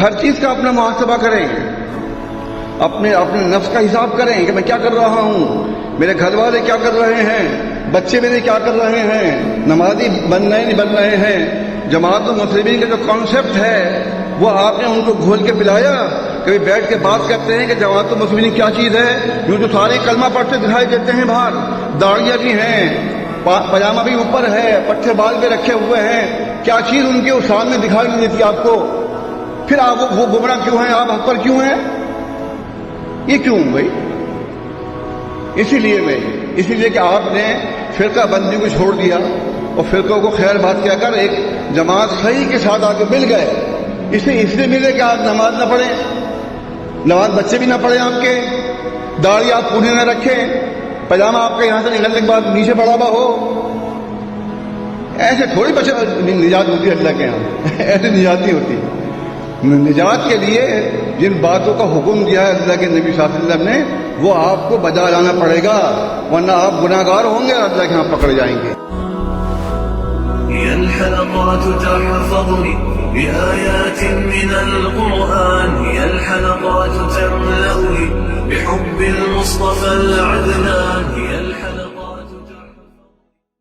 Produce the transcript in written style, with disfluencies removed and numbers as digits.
ہر چیز کا اپنا محاسبہ کریں، اپنے نفس کا حساب کریں کہ میں کیا کر رہا ہوں، میرے گھر والے کیا کر رہے ہیں، بچے میرے کیا کر رہے ہیں، نمازی بن رہے نہیں بن رہے ہیں۔ جماعت المسلمین کا جو کانسیپٹ ہے وہ آپ نے ان کو گھول کے پلایا؟ کبھی بیٹھ کے بات کرتے ہیں کہ جماعت المسلمین کیا چیز ہے؟ یوں تو سارے کلمہ پڑھتے دکھائی دیتے ہیں باہر، داڑیاں بھی ہیں، پاجامہ بھی اوپر ہے، پٹھے بال بھی رکھے ہوئے ہیں، کیا چیز ان کے سامنے دکھائی نہیں دیتی آپ کو؟ پھر آپ وہ گمراہ کیوں ہیں، آپ حق پر کیوں ہیں؟ یہ کیوں بھائی؟ اسی لیے کہ آپ نے فرقہ بندی کو چھوڑ دیا اور فرقوں کو خیر بات کیا کر ایک جماعت صحیح کے ساتھ آ کے مل گئے۔ اس لیے ملے کہ آپ نماز نہ پڑھیں، نماز بچے بھی نہ پڑھیں، آپ کے داڑھی آپ پوری نہ رکھیں، پاجامہ آپ کے یہاں سے نکلنے کے بعد نیچے پڑا ہوا ہو۔ ایسے تھوڑی نجات ہوتی ہے اللہ کے یہاں، ایسے نجات نہیں ہوتی۔ نجات کے لیے جن باتوں کا حکم دیا ہے اللہ کے نبی صلی اللہ علیہ وسلم نے وہ آپ کو بجا لانا پڑے گا، ورنہ آپ گناہ گار ہوں گے اور اللہ کے یہاں پکڑ جائیں گے۔ هي الحلقات تحفظني بآيات من القرآن، هي الحلقات تملأني بحب المصطفى العدنان.